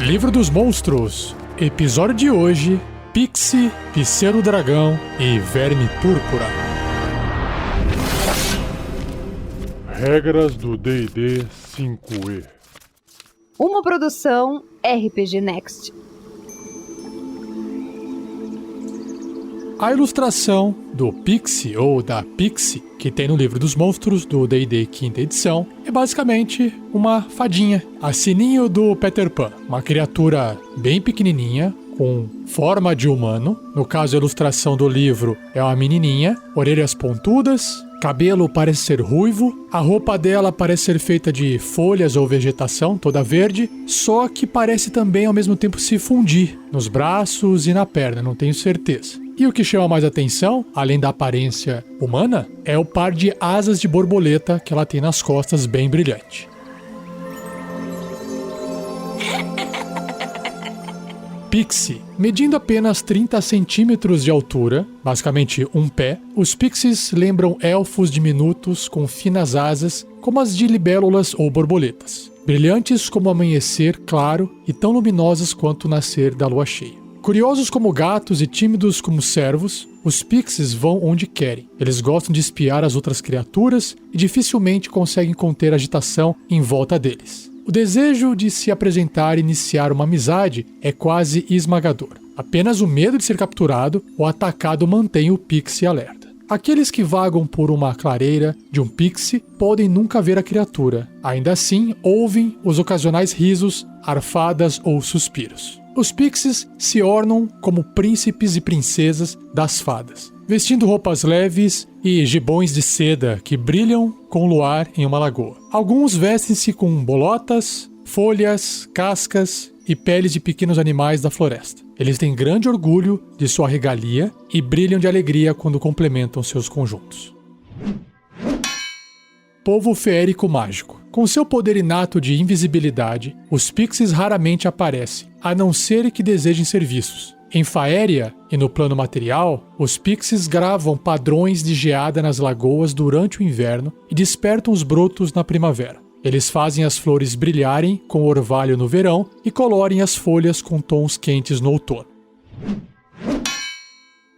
Livro dos Monstros. Episódio de hoje: Pixie, Pseudo-Dragão e Verme Púrpura. Regras do D&D 5e. Uma produção RPG Next. A ilustração do Pixie, ou da Pixie, que tem no Livro dos Monstros do D&D 5ª edição, é basicamente uma fadinha, a Sininho do Peter Pan, uma criatura bem pequenininha, com forma de humano. No caso, a ilustração do livro é uma menininha, orelhas pontudas, cabelo parece ser ruivo, a roupa dela parece ser feita de folhas ou vegetação, toda verde, só que parece também ao mesmo tempo se fundir nos braços e na perna, não tenho certeza. E o que chama mais atenção, além da aparência humana, é o par de asas de borboleta que ela tem nas costas, bem brilhante. Pixie. Medindo apenas 30 centímetros de altura, basicamente um pé, os pixies lembram elfos diminutos com finas asas, como as de libélulas ou borboletas, brilhantes como o amanhecer claro e tão luminosas quanto o nascer da lua cheia. Curiosos como gatos e tímidos como cervos, os pixies vão onde querem. Eles gostam de espiar as outras criaturas e dificilmente conseguem conter a agitação em volta deles. O desejo de se apresentar e iniciar uma amizade é quase esmagador. Apenas o medo de ser capturado ou atacado mantém o pixie alerta. Aqueles que vagam por uma clareira de um pixie podem nunca ver a criatura. Ainda assim, ouvem os ocasionais risos, arfadas ou suspiros. Os pixies se ornam como príncipes e princesas das fadas, vestindo roupas leves e gibões de seda que brilham com o luar em uma lagoa. Alguns vestem-se com bolotas, folhas, cascas e peles de pequenos animais da floresta. Eles têm grande orgulho de sua regalia e brilham de alegria quando complementam seus conjuntos. Povo feérico mágico. Com seu poder inato de invisibilidade, os pixies raramente aparecem, a não ser que desejem ser vistos. Em Faéria e no plano material, os pixies gravam padrões de geada nas lagoas durante o inverno e despertam os brotos na primavera. Eles fazem as flores brilharem com orvalho no verão e colorem as folhas com tons quentes no outono.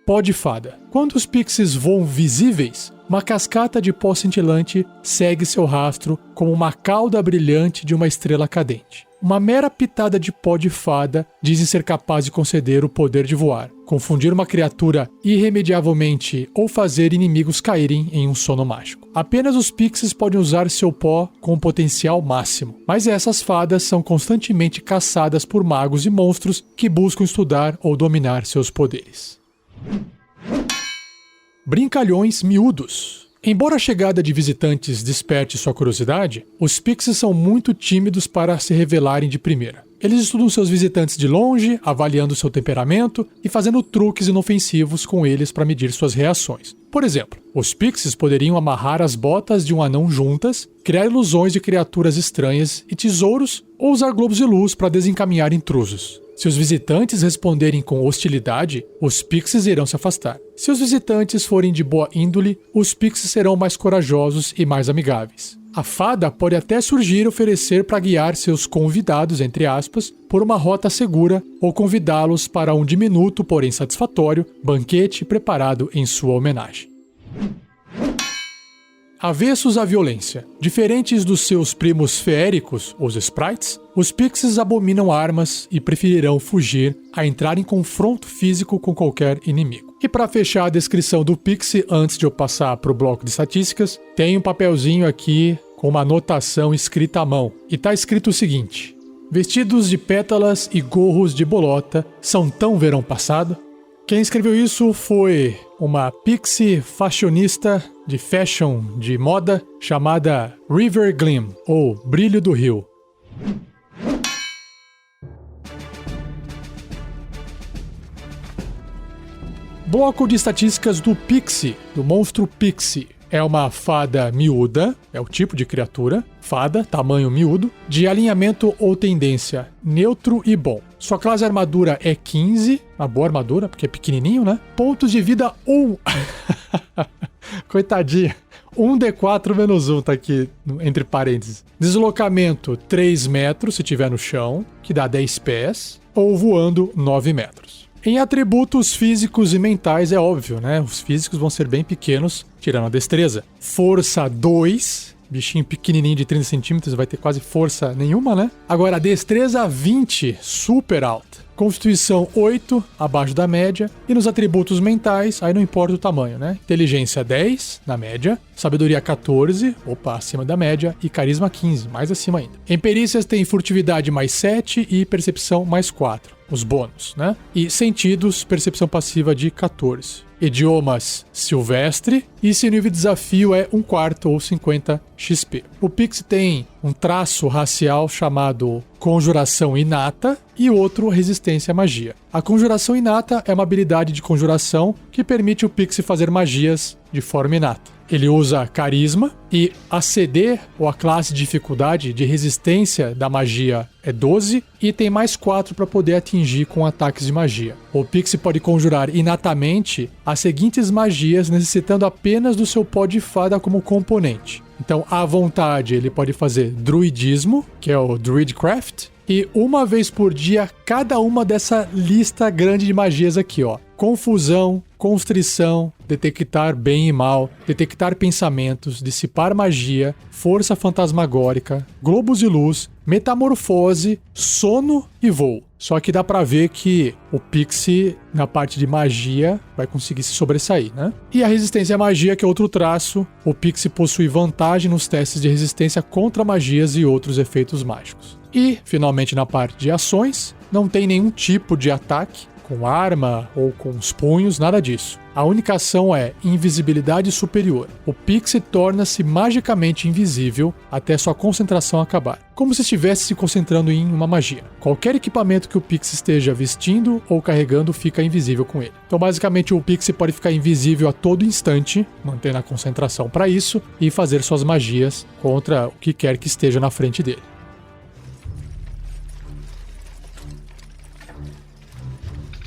Pó de fada. Quando os pixies voam visíveis, uma cascata de pó cintilante segue seu rastro como uma cauda brilhante de uma estrela cadente. Uma mera pitada de pó de fada dizem ser capaz de conceder o poder de voar, confundir uma criatura irremediavelmente ou fazer inimigos caírem em um sono mágico. Apenas os pixies podem usar seu pó com potencial máximo, mas essas fadas são constantemente caçadas por magos e monstros que buscam estudar ou dominar seus poderes. Brincalhões miúdos. Embora a chegada de visitantes desperte sua curiosidade, os pixies são muito tímidos para se revelarem de primeira. Eles estudam seus visitantes de longe, avaliando seu temperamento e fazendo truques inofensivos com eles para medir suas reações. Por exemplo, os pixies poderiam amarrar as botas de um anão juntas, criar ilusões de criaturas estranhas e tesouros ou usar globos de luz para desencaminhar intrusos. Se os visitantes responderem com hostilidade, os pixies irão se afastar. Se os visitantes forem de boa índole, os pixies serão mais corajosos e mais amigáveis. A fada pode até surgir e oferecer para guiar seus convidados, entre aspas, por uma rota segura ou convidá-los para um diminuto, porém satisfatório, banquete preparado em sua homenagem. Avessos à violência. Diferentes dos seus primos feéricos, os sprites, os pixies abominam armas e preferirão fugir a entrar em confronto físico com qualquer inimigo. E para fechar a descrição do pixie, antes de eu passar para o bloco de estatísticas, tem um papelzinho aqui com uma anotação escrita à mão. E está escrito o seguinte: vestidos de pétalas e gorros de bolota são tão verão passado? Quem escreveu isso foi uma pixie fashionista de fashion de moda chamada River Gleam, ou Brilho do Rio. Bloco de estatísticas do Pixie, do monstro Pixie. É uma fada miúda, é o tipo de criatura, fada, tamanho miúdo, de alinhamento ou tendência neutro e bom. Sua classe armadura é 15, uma boa armadura, porque é pequenininho, né? Pontos de vida 1. Coitadinho. 1d4 menos 1 tá aqui entre parênteses. Deslocamento 3 metros se tiver no chão, que dá 10 pés, ou voando 9 metros. Em atributos físicos e mentais é óbvio, né? Os físicos vão ser bem pequenos, tirando a destreza. Força 2, bichinho pequenininho de 30 centímetros, vai ter quase força nenhuma, né? Agora, destreza 20, super alta. Constituição 8, abaixo da média. E nos atributos mentais, aí não importa o tamanho, né? Inteligência 10, na média. Sabedoria 14, opa, acima da média. E carisma 15, mais acima ainda. Em perícias tem furtividade mais 7 e percepção mais 4. Os bônus, né? E sentidos, percepção passiva de 14. Idiomas silvestre. E se o nível de desafio é 1/4 ou 50 XP. O Pixie tem um traço racial chamado Conjuração Inata e outro Resistência à Magia. A Conjuração Inata é uma habilidade de conjuração que permite o Pixie fazer magias de forma inata. Ele usa carisma e a CD, ou a classe de dificuldade de resistência da magia é 12 e tem mais 4 para poder atingir com ataques de magia. O Pixie pode conjurar inatamente as seguintes magias necessitando apenas do seu pó de fada como componente. Então, à vontade, ele pode fazer druidismo, que é o Druidcraft, e uma vez por dia, cada uma dessa lista grande de magias aqui, ó. Confusão, constrição, detectar bem e mal, detectar pensamentos, dissipar magia, força fantasmagórica, globos de luz, metamorfose, sono e voo. Só que dá pra ver que o Pixie, na parte de magia, vai conseguir se sobressair, né? E a resistência à magia, que é outro traço, o Pixie possui vantagem nos testes de resistência contra magias e outros efeitos mágicos. E, finalmente, na parte de ações, não tem nenhum tipo de ataque, com arma ou com os punhos, nada disso. A única ação é invisibilidade superior. O Pixie torna-se magicamente invisível até sua concentração acabar, como se estivesse se concentrando em uma magia. Qualquer equipamento que o Pixie esteja vestindo ou carregando fica invisível com ele. Então, basicamente, o Pixie pode ficar invisível a todo instante, mantendo a concentração para isso, e fazer suas magias contra o que quer que esteja na frente dele.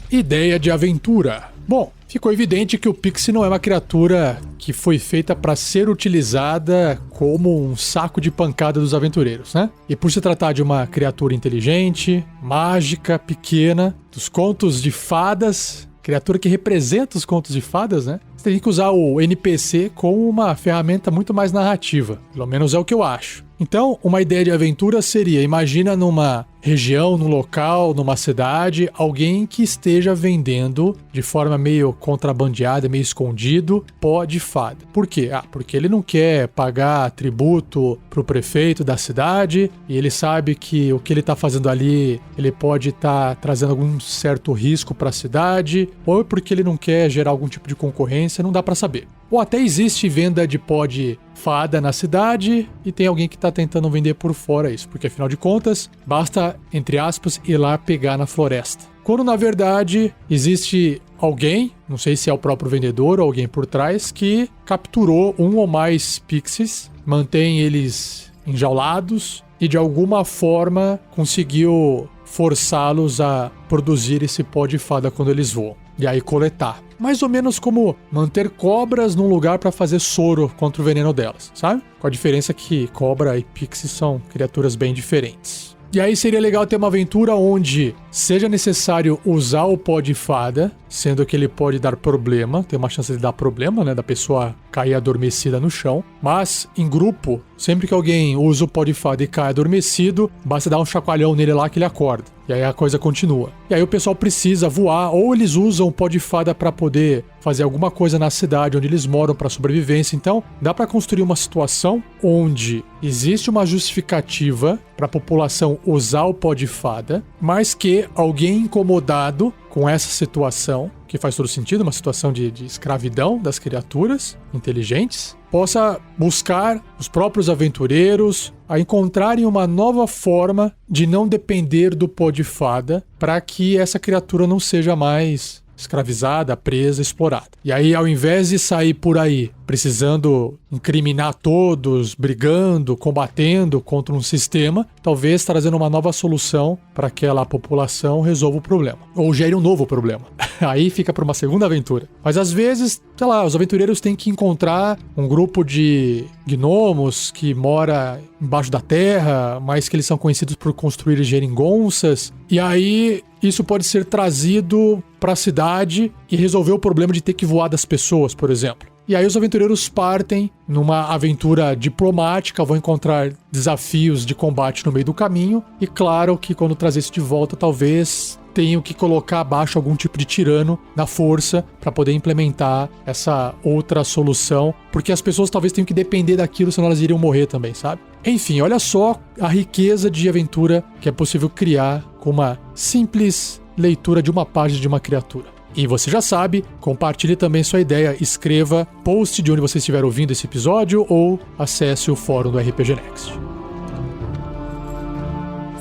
Ideia de aventura. Bom, ficou evidente que o Pixie não é uma criatura que foi feita para ser utilizada como um saco de pancada dos aventureiros, né? E por se tratar de uma criatura inteligente, mágica, pequena, dos contos de fadas, criatura que representa os contos de fadas, né? Você tem que usar o NPC como uma ferramenta muito mais narrativa. Pelo menos é o que eu acho. Então, uma ideia de aventura seria, imagina numa região, num local, numa cidade, alguém que esteja vendendo de forma meio contrabandeada, meio escondido, pó de fada. Por quê? Porque ele não quer pagar tributo pro prefeito da cidade e ele sabe que o que ele tá fazendo ali, ele pode estar trazendo algum certo risco para a cidade, ou porque ele não quer gerar algum tipo de concorrência, não dá para saber. Ou até existe venda de pó de fada na cidade e tem alguém que está tentando vender por fora isso, porque afinal de contas, basta, entre aspas, ir lá pegar na floresta. Quando na verdade existe alguém, não sei se é o próprio vendedor ou alguém por trás, que capturou um ou mais pixies, mantém eles enjaulados e de alguma forma conseguiu forçá-los a produzir esse pó de fada quando eles voam. E aí coletar. Mais ou menos como manter cobras num lugar para fazer soro contra o veneno delas, sabe? Com a diferença que cobra e pixie são criaturas bem diferentes. E aí seria legal ter uma aventura onde seja necessário usar o pó de fada, sendo que ele pode dar problema, tem uma chance de dar problema, né, da pessoa cair adormecida no chão, mas em grupo, sempre que alguém usa o pó de fada e cai adormecido, basta dar um chacoalhão nele lá que ele acorda. E aí a coisa continua. E aí o pessoal precisa voar, ou eles usam o pó de fada para poder fazer alguma coisa na cidade onde eles moram para sobrevivência. Então, dá para construir uma situação onde existe uma justificativa para a população usar o pó de fada, mas que alguém incomodado com essa situação, que faz todo sentido, uma situação de escravidão das criaturas inteligentes, possa buscar os próprios aventureiros a encontrarem uma nova forma de não depender do pó de fada para que essa criatura não seja mais escravizada, presa, explorada. E aí, ao invés de sair por aí precisando incriminar todos, brigando, combatendo contra um sistema, talvez trazendo uma nova solução para aquela população resolva o problema. Ou gere um novo problema. Aí fica para uma segunda aventura. Mas às vezes, sei lá, os aventureiros têm que encontrar um grupo de gnomos que mora embaixo da terra, mas que eles são conhecidos por construir geringonças. E aí isso pode ser trazido para a cidade e resolver o problema de ter que voar das pessoas, por exemplo. E aí os aventureiros partem numa aventura diplomática, vão encontrar desafios de combate no meio do caminho. E claro que quando trazer isso de volta, talvez tenham que colocar abaixo algum tipo de tirano na força para poder implementar essa outra solução. Porque as pessoas talvez tenham que depender daquilo, senão elas iriam morrer também, sabe? Enfim, olha só a riqueza de aventura que é possível criar com uma simples leitura de uma página de uma criatura. E você já sabe, compartilhe também sua ideia, escreva post de onde você estiver ouvindo esse episódio ou acesse o fórum do RPG Next.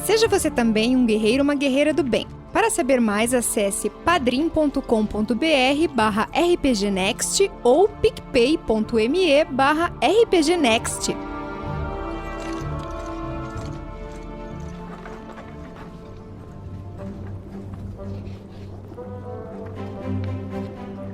Seja você também um guerreiro ou uma guerreira do bem. Para saber mais, acesse padrim.com.br/rpgnext ou picpay.me/rpgnext.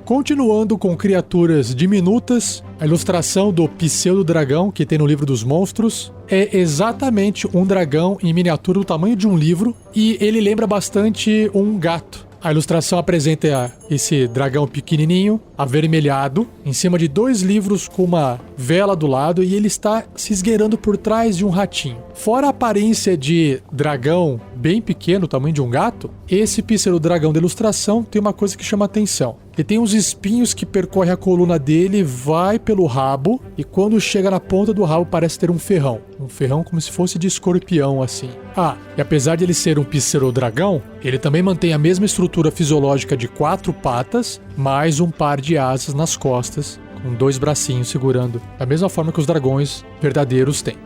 Continuando com criaturas diminutas, a ilustração do pseudo-dragão que tem no livro dos monstros é exatamente um dragão em miniatura do tamanho de um livro e ele lembra bastante um gato. A ilustração apresenta esse dragão pequenininho, avermelhado, em cima de 2 livros com uma vela do lado e ele está se esgueirando por trás de um ratinho. Fora a aparência de dragão bem pequeno, tamanho de um gato, esse pseudo-dragão da ilustração tem uma coisa que chama atenção. Ele tem uns espinhos que percorrem a coluna dele, vai pelo rabo e quando chega na ponta do rabo parece ter um ferrão. Um ferrão como se fosse de escorpião, assim. Ah, e apesar de ele ser um pseudo-dragão, ele também mantém a mesma estrutura fisiológica de 4 patas, mais um par de asas nas costas, com 2 bracinhos segurando, da mesma forma que os dragões verdadeiros têm.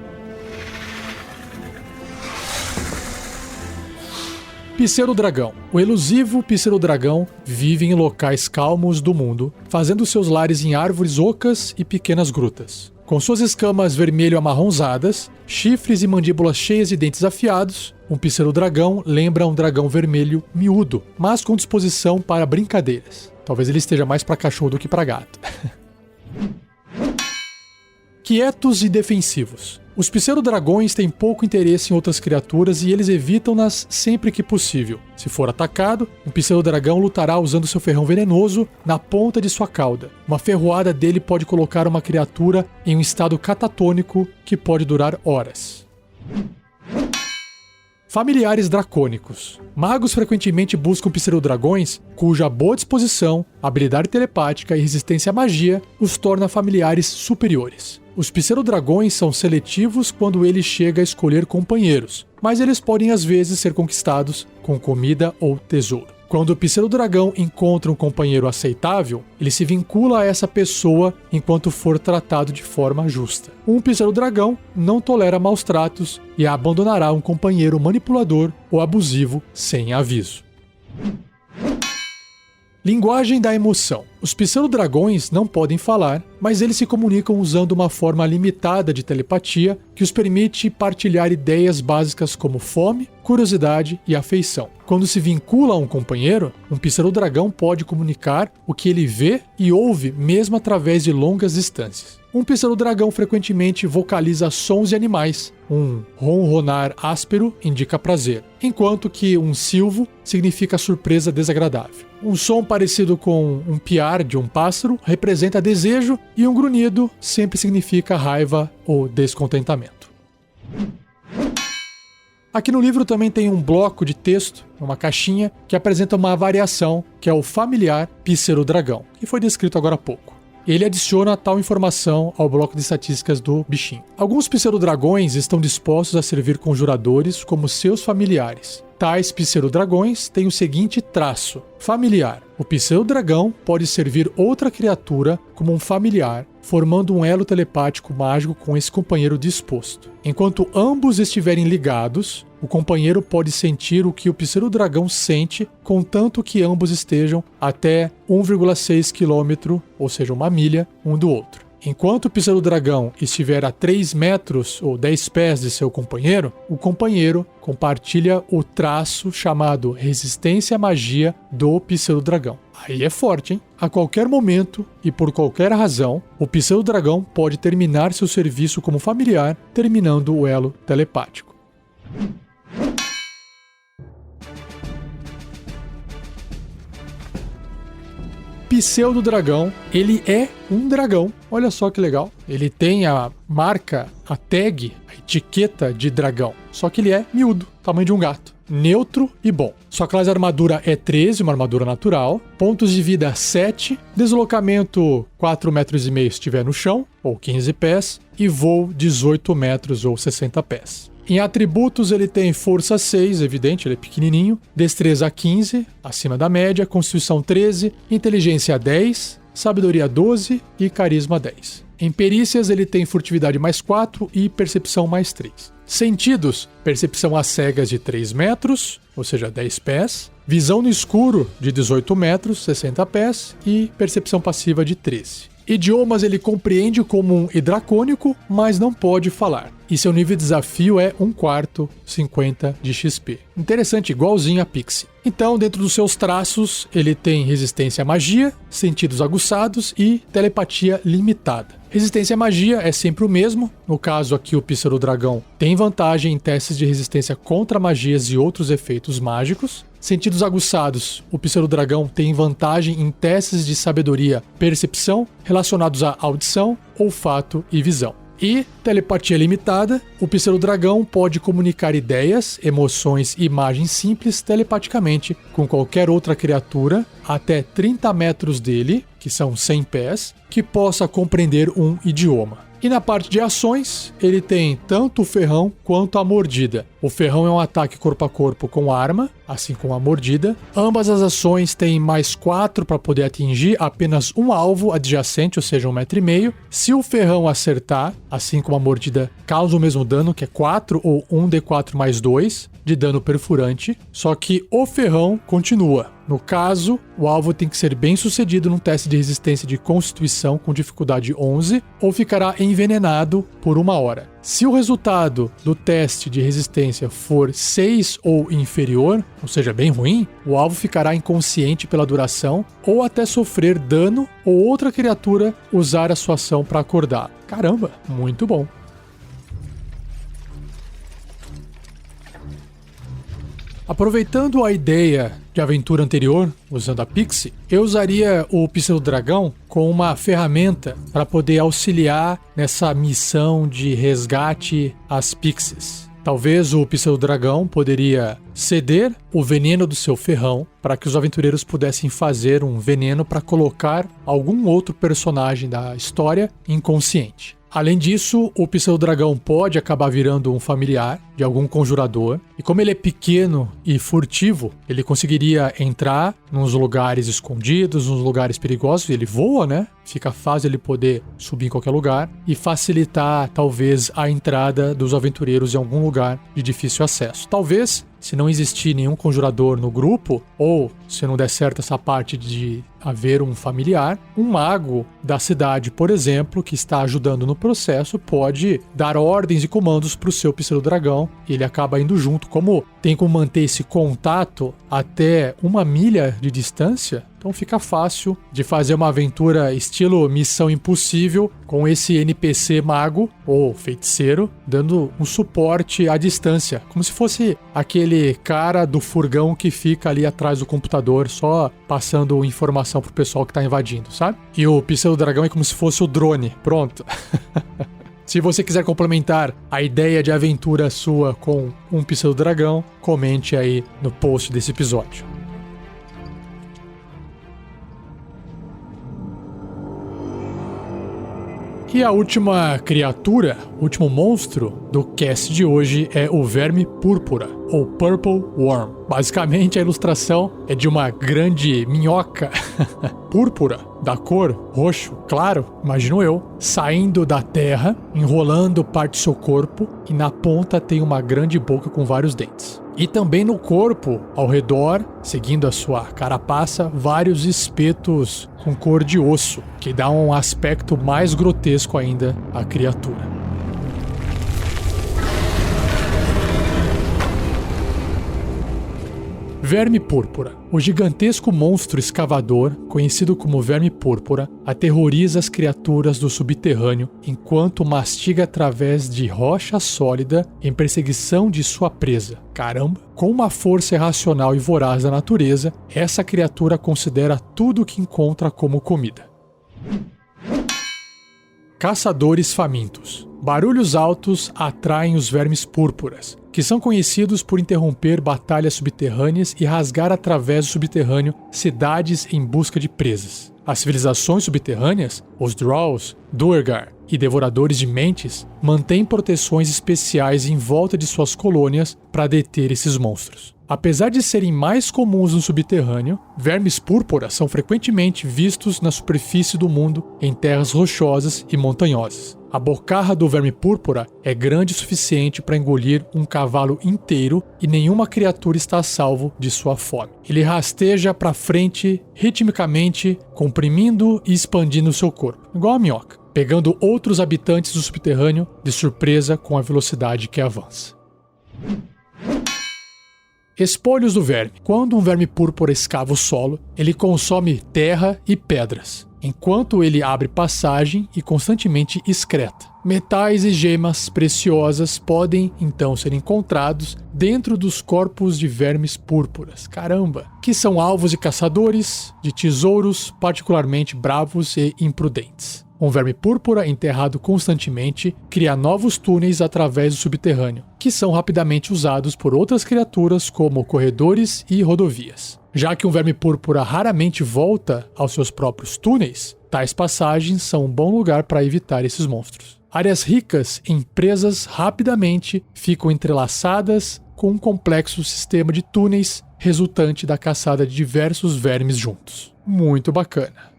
Pseudo-dragão. O elusivo pseudo-dragão vive em locais calmos do mundo, fazendo seus lares em árvores ocas e pequenas grutas. Com suas escamas vermelho-amarronzadas, chifres e mandíbulas cheias de dentes afiados, um pseudo-dragão lembra um dragão vermelho miúdo, mas com disposição para brincadeiras. Talvez ele esteja mais para cachorro do que para gato. Quietos e defensivos. Os pseudo-dragões têm pouco interesse em outras criaturas e eles evitam-nas sempre que possível. Se for atacado, um pseudo-dragão lutará usando seu ferrão venenoso na ponta de sua cauda. Uma ferroada dele pode colocar uma criatura em um estado catatônico que pode durar horas. Familiares dracônicos. Magos frequentemente buscam pseudo-dragões cuja boa disposição, habilidade telepática e resistência à magia os torna familiares superiores. Os pseudo-dragões são seletivos quando ele chega a escolher companheiros, mas eles podem às vezes ser conquistados com comida ou tesouro. Quando o pseudo-dragão encontra um companheiro aceitável, ele se vincula a essa pessoa enquanto for tratado de forma justa. Um pseudo-dragão não tolera maus tratos e abandonará um companheiro manipulador ou abusivo sem aviso. Linguagem da emoção. Os pseudo-dragões não podem falar, mas eles se comunicam usando uma forma limitada de telepatia que os permite partilhar ideias básicas como fome, curiosidade e afeição. Quando se vincula a um companheiro, um pseudo-dragão pode comunicar o que ele vê e ouve mesmo através de longas distâncias. Um pseudo-dragão frequentemente vocaliza sons de animais. Um ronronar áspero indica prazer, enquanto que um silvo significa surpresa desagradável. Um som parecido com um piar de um pássaro representa desejo e um grunhido sempre significa raiva ou descontentamento. Aqui no livro também tem um bloco de texto, uma caixinha, que apresenta uma variação, que é o familiar pseudo-dragão, que foi descrito agora há pouco. Ele adiciona tal informação ao bloco de estatísticas do bichinho. Alguns pseudo-dragões estão dispostos a servir conjuradores como seus familiares. Tais pseudo-dragões têm o seguinte traço: familiar. O pseudo-dragão pode servir outra criatura como um familiar, formando um elo telepático mágico com esse companheiro disposto. Enquanto ambos estiverem ligados, o companheiro pode sentir o que o pseudo-dragão sente, contanto que ambos estejam até 1,6 km, ou seja, 1 milha, um do outro. Enquanto o pseudo-dragão estiver a 3 metros ou 10 pés de seu companheiro, o companheiro compartilha o traço chamado resistência à magia do pseudo-dragão. Aí é forte, hein? A qualquer momento e por qualquer razão, o pseudo-dragão pode terminar seu serviço como familiar, terminando o elo telepático. Pseudo-dragão, ele é um dragão. Olha só que legal. Ele tem a marca, a tag, a etiqueta de dragão. Só que ele é miúdo, tamanho de um gato. Neutro e bom. Sua classe de armadura é 13, uma armadura natural. Pontos de vida 7. Deslocamento 4,5 metros se estiver no chão, ou 15 pés. E voo 18 metros ou 60 pés. Em atributos ele tem força 6, evidente, ele é pequenininho, destreza 15, acima da média, constituição 13, inteligência 10, sabedoria 12 e carisma 10. Em perícias ele tem furtividade mais 4 e percepção mais 3. Sentidos, percepção às cegas de 3 metros, ou seja, 10 pés, visão no escuro de 18 metros, 60 pés e percepção passiva de 13. Idiomas ele compreende como um hidracônico, mas não pode falar. E seu nível de desafio é 1/4, 50 de XP. Interessante, igualzinho a Pixie. Então, dentro dos seus traços, ele tem resistência à magia, sentidos aguçados e telepatia limitada. Resistência à magia é sempre o mesmo. No caso aqui, o pseudo-dragão tem vantagem em testes de resistência contra magias e outros efeitos mágicos. Sentidos aguçados, o pseudo-dragão tem vantagem em testes de sabedoria, percepção, relacionados à audição, olfato e visão. E telepatia limitada, o pseudo-dragão pode comunicar ideias, emoções e imagens simples telepaticamente com qualquer outra criatura até 30 metros dele, que são 100 pés, que possa compreender um idioma. E na parte de ações, ele tem tanto o ferrão quanto a mordida. O ferrão é um ataque corpo a corpo com arma, assim como a mordida. Ambas as ações têm mais 4 para poder atingir apenas um alvo adjacente, ou seja, 1,5 metro. Se o ferrão acertar, assim como a mordida, causa o mesmo dano, que é 4 ou 1d4 mais 2 de dano perfurante. Só que o ferrão continua. No caso, o alvo tem que ser bem sucedido num teste de resistência de constituição com dificuldade 11 ou ficará envenenado por 1 hora. Se o resultado do teste de resistência for 6 ou inferior, ou seja, bem ruim, o alvo ficará inconsciente pela duração ou até sofrer dano ou outra criatura usar a sua ação para acordar. Caramba, muito bom. Aproveitando a ideia de aventura anterior, usando a Pixie, eu usaria o pseudo-dragão como uma ferramenta para poder auxiliar nessa missão de resgate às Pixies. Talvez o pseudo-dragão poderia ceder o veneno do seu ferrão para que os aventureiros pudessem fazer um veneno para colocar algum outro personagem da história inconsciente. Além disso, o pseudo-dragão pode acabar virando um familiar de algum conjurador. E como ele é pequeno e furtivo, ele conseguiria entrar nos lugares escondidos, nos lugares perigosos. Ele voa, né? Fica fácil ele poder subir em qualquer lugar e facilitar, talvez, a entrada dos aventureiros em algum lugar de difícil acesso. Talvez, se não existir nenhum conjurador no grupo, ou se não der certo essa parte de haver um familiar, um mago da cidade, por exemplo, que está ajudando no processo, pode dar ordens e comandos para o seu pseudo-dragão e ele acaba indo junto. Como tem como manter esse contato até 1 milha de distância, então fica fácil de fazer uma aventura estilo Missão Impossível com esse NPC mago ou feiticeiro dando um suporte à distância, como se fosse aquele cara do furgão que fica ali atrás do computador só passando informação pro pessoal que tá invadindo, sabe? E o pseudo-dragão é como se fosse o drone. Pronto. Se você quiser complementar a ideia de aventura sua com um pseudo-dragão, comente aí no post desse episódio. E a última criatura, o último monstro do cast de hoje é o Verme Púrpura, ou Purple Worm. Basicamente, a ilustração é de uma grande minhoca púrpura, da cor roxo, claro, imagino eu, saindo da terra, enrolando parte do seu corpo, e na ponta tem uma grande boca com vários dentes. E também no corpo, ao redor, seguindo a sua carapaça, vários espetos com cor de osso, que dá um aspecto mais grotesco ainda à criatura. Verme púrpura. O gigantesco monstro escavador, conhecido como verme púrpura, aterroriza as criaturas do subterrâneo enquanto mastiga através de rocha sólida em perseguição de sua presa. Caramba! Com uma força irracional e voraz da natureza, essa criatura considera tudo o que encontra como comida. Caçadores famintos. Barulhos altos atraem os vermes púrpuras, que são conhecidos por interromper batalhas subterrâneas e rasgar através do subterrâneo cidades em busca de presas. As civilizações subterrâneas, os Drolls, Duergar e Devoradores de Mentes, mantêm proteções especiais em volta de suas colônias para deter esses monstros. Apesar de serem mais comuns no subterrâneo, vermes púrpuras são frequentemente vistos na superfície do mundo em terras rochosas e montanhosas. A bocarra do verme púrpura é grande o suficiente para engolir um cavalo inteiro e nenhuma criatura está a salvo de sua fome. Ele rasteja para frente ritmicamente, comprimindo e expandindo seu corpo, igual a minhoca, pegando outros habitantes do subterrâneo de surpresa com a velocidade que avança. Espolhos do verme. Quando um verme púrpura escava o solo, ele consome terra e pedras, enquanto ele abre passagem e constantemente excreta. Metais e gemas preciosas podem então ser encontrados dentro dos corpos de vermes púrpuras, caramba, que são alvos de caçadores de tesouros particularmente bravos e imprudentes. Um verme púrpura enterrado constantemente cria novos túneis através do subterrâneo, que são rapidamente usados por outras criaturas como corredores e rodovias. Já que um verme púrpura raramente volta aos seus próprios túneis, tais passagens são um bom lugar para evitar esses monstros. Áreas ricas em presas rapidamente ficam entrelaçadas com um complexo sistema de túneis resultante da caçada de diversos vermes juntos. Muito bacana.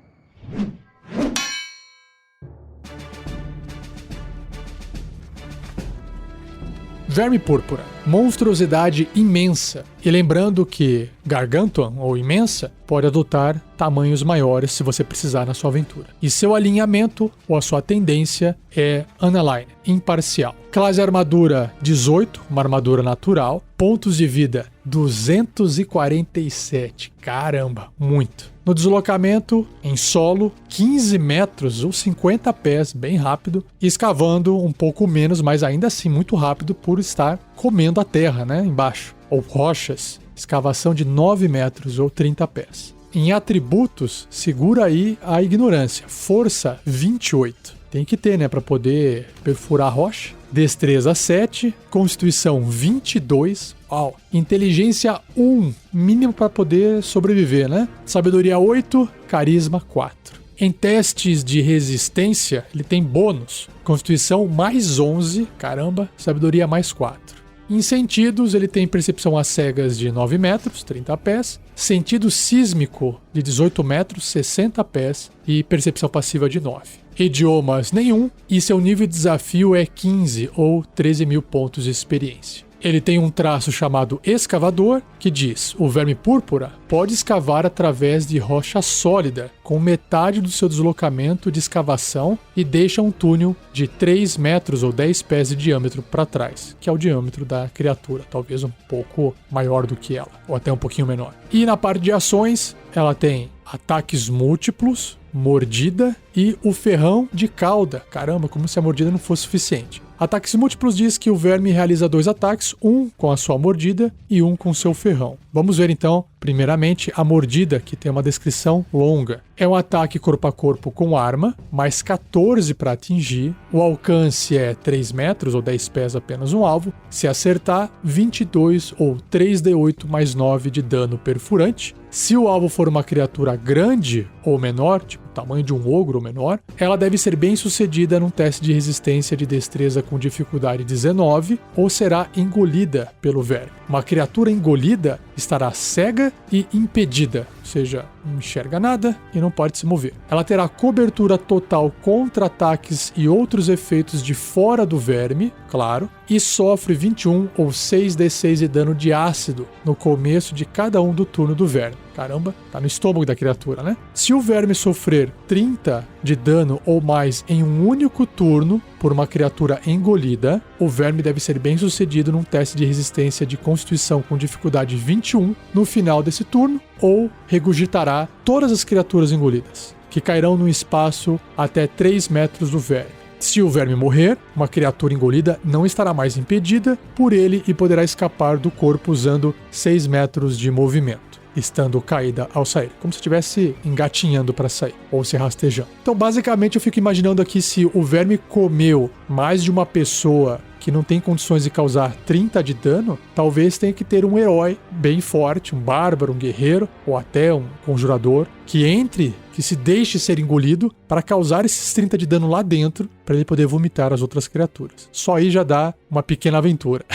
Verme púrpura, monstruosidade imensa. E lembrando que Gargantuan, ou imensa, pode adotar tamanhos maiores se você precisar na sua aventura. E seu alinhamento, ou a sua tendência, é Analine, imparcial. Classe armadura 18, uma armadura natural. Pontos de vida 247. Caramba, muito. No deslocamento, em solo, 15 metros ou 50 pés, bem rápido. E escavando um pouco menos, mas ainda assim muito rápido por estar comendo a terra, né, embaixo. Ou rochas, escavação de 9 metros ou 30 pés. Em atributos, segura aí a ignorância. Força 28. Tem que ter, né, para poder perfurar a rocha. Destreza 7, Constituição 22, uau. Inteligência 1, mínimo para poder sobreviver, né? Sabedoria 8, Carisma 4. Em testes de resistência, ele tem bônus. Constituição mais 11, caramba, Sabedoria mais 4. Em sentidos, ele tem percepção às cegas de 9 metros, 30 pés, sentido sísmico de 18 metros, 60 pés e percepção passiva de 9. Idiomas nenhum e seu nível de desafio é 15 ou 13 mil pontos de experiência. Ele tem um traço chamado escavador, que diz: o verme púrpura pode escavar através de rocha sólida, com metade do seu deslocamento de escavação e deixa um túnel de 3 metros ou 10 pés de diâmetro para trás, que é o diâmetro da criatura, talvez um pouco maior do que ela, ou até um pouquinho menor. E na parte de ações, ela tem ataques múltiplos, mordida e o ferrão de cauda. Caramba, como se a mordida não fosse suficiente. Ataques múltiplos diz que o verme realiza 2 ataques, um com a sua mordida e um com seu ferrão. Vamos ver então, Primeiramente, a mordida, que tem uma descrição longa. É um ataque corpo a corpo com arma, mais 14 para atingir. O alcance é 3 metros ou 10 pés apenas um alvo. Se acertar, 22 ou 3d8 mais 9 de dano perfurante. Se o alvo for uma criatura grande ou menor, tipo o tamanho de um ogro ou menor, ela deve ser bem sucedida num teste de resistência de destreza com dificuldade 19 ou será engolida pelo verme. Uma criatura engolida estará cega e impedida, ou seja, não enxerga nada e não pode se mover. Ela terá cobertura total contra ataques e outros efeitos de fora do verme, claro, e sofre 21 ou 6d6 de dano de ácido no começo de cada um do turno do verme. Caramba, tá no estômago da criatura, né? Se o verme sofrer 30 de dano ou mais em um único turno por uma criatura engolida, o verme deve ser bem sucedido num teste de resistência de constituição com dificuldade 21 no final desse turno, ou regurgitará todas as criaturas engolidas, que cairão num espaço até 3 metros do verme. Se o verme morrer, uma criatura engolida não estará mais impedida por ele e poderá escapar do corpo usando 6 metros de movimento, estando caída ao sair, como se estivesse engatinhando para sair, ou se rastejando. Então, basicamente, eu fico imaginando aqui se o verme comeu mais de uma pessoa que não tem condições de causar 30 de dano, talvez tenha que ter um herói bem forte, um bárbaro, um guerreiro, ou até um conjurador, que se deixe ser engolido para causar esses 30 de dano lá dentro, para ele poder vomitar as outras criaturas. Só aí já dá uma pequena aventura.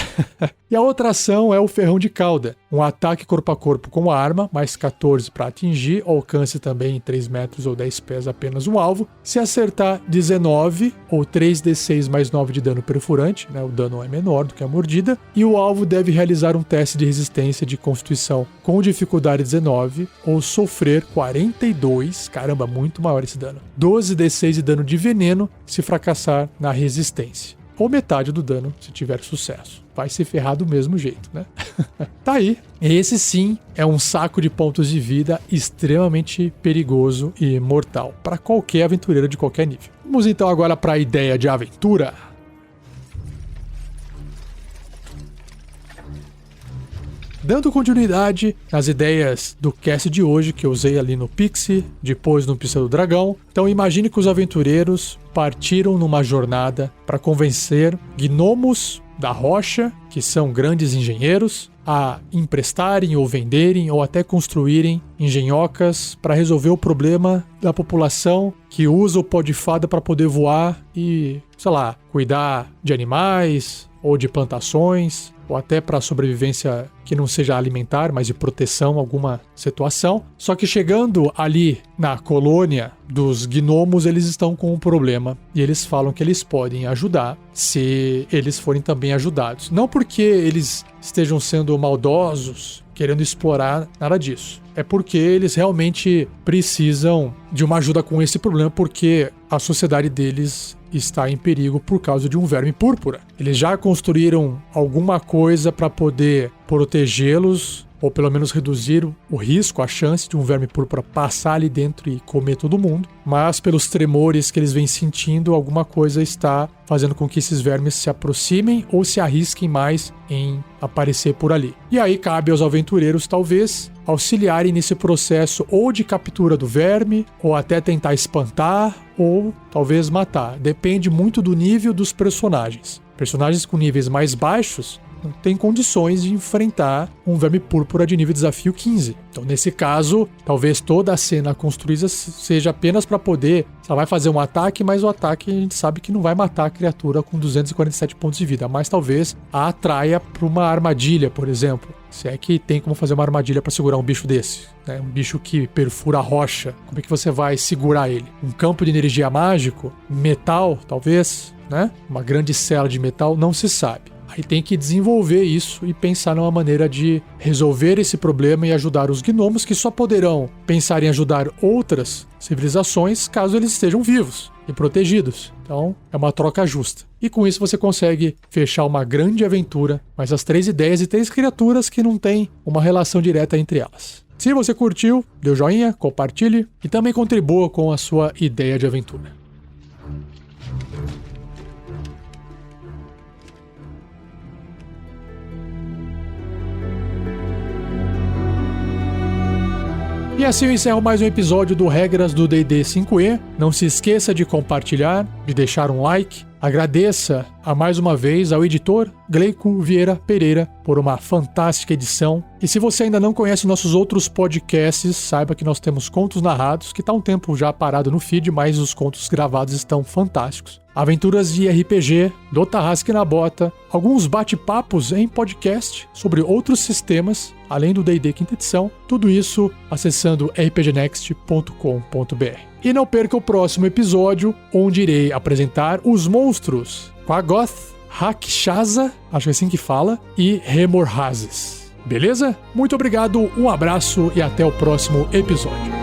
E a outra ação é o ferrão de cauda, um ataque corpo a corpo com arma, mais 14 para atingir, alcance também em 3 metros ou 10 pés apenas um alvo. Se acertar 19 ou 3d6 mais 9 de dano perfurante, né, o dano é menor do que a mordida, e o alvo deve realizar um teste de resistência de constituição com dificuldade 19 ou sofrer 42, caramba, muito maior esse dano, 12d6 de dano de veneno se fracassar na resistência, ou metade do dano se tiver sucesso. Vai se ferrar do mesmo jeito, né? Tá aí. Esse sim é um saco de pontos de vida extremamente perigoso e mortal para qualquer aventureiro de qualquer nível. Vamos então agora para a ideia de aventura. Dando continuidade nas ideias do cast de hoje, que eu usei ali no Pixie, depois no Pista do Dragão. Então imagine que os aventureiros partiram numa jornada para convencer gnomos da rocha, que são grandes engenheiros, a emprestarem ou venderem ou até construírem engenhocas para resolver o problema da população que usa o pó de fada para poder voar e, sei lá, cuidar de animais ou de plantações, ou até para sobrevivência que não seja alimentar, mas de proteção, alguma situação. Só que chegando ali na colônia dos gnomos, eles estão com um problema e eles falam que eles podem ajudar se eles forem também ajudados. Não porque eles estejam sendo maldosos, querendo explorar, nada disso. É porque eles realmente precisam de uma ajuda com esse problema, porque a sociedade deles está em perigo por causa de um verme púrpura. Eles já construíram alguma coisa para poder protegê-los, ou pelo menos reduzir o risco, a chance de um verme púrpura passar ali dentro e comer todo mundo, mas pelos tremores que eles vêm sentindo, alguma coisa está fazendo com que esses vermes se aproximem ou se arrisquem mais em aparecer por ali. E aí cabe aos aventureiros, talvez, auxiliarem nesse processo ou de captura do verme, ou até tentar espantar, ou talvez matar. Depende muito do nível dos personagens. Personagens com níveis mais baixos não tem condições de enfrentar um verme púrpura de nível desafio 15. Então, nesse caso, talvez toda a cena construída seja apenas para poder... Ela vai fazer um ataque, mas o ataque a gente sabe que não vai matar a criatura com 247 pontos de vida, mas talvez a atraia para uma armadilha, por exemplo. Se é que tem como fazer uma armadilha para segurar um bicho desse, né? Um bicho que perfura a rocha. Como é que você vai segurar ele? Um campo de energia mágico? Metal, talvez, né? Uma grande cela de metal? Não se sabe. Aí tem que desenvolver isso e pensar numa maneira de resolver esse problema e ajudar os gnomos, que só poderão pensar em ajudar outras civilizações caso eles estejam vivos e protegidos. Então, é uma troca justa. E com isso você consegue fechar uma grande aventura, mas as 3 ideias e 3 criaturas que não têm uma relação direta entre elas. Se você curtiu, dê o joinha, compartilhe e também contribua com a sua ideia de aventura. E assim eu encerro mais um episódio do Regras do D&D 5e. Não se esqueça de compartilhar, de deixar um like. Agradeça mais uma vez ao editor Gleico Vieira Pereira por uma fantástica edição. E se você ainda não conhece nossos outros podcasts, saiba que nós temos Contos Narrados, que está um tempo já parado no feed, mas os contos gravados estão fantásticos. Aventuras de RPG, do Tarrasque na Bota, alguns bate-papos em podcast sobre outros sistemas, além do D&D Quinta Edição, tudo isso acessando rpgnext.com.br. E não perca o próximo episódio, onde irei apresentar os monstros Quagoth, Rakshasa, acho que é assim que fala, e Remorhazes. Beleza? Muito obrigado, um abraço e até o próximo episódio.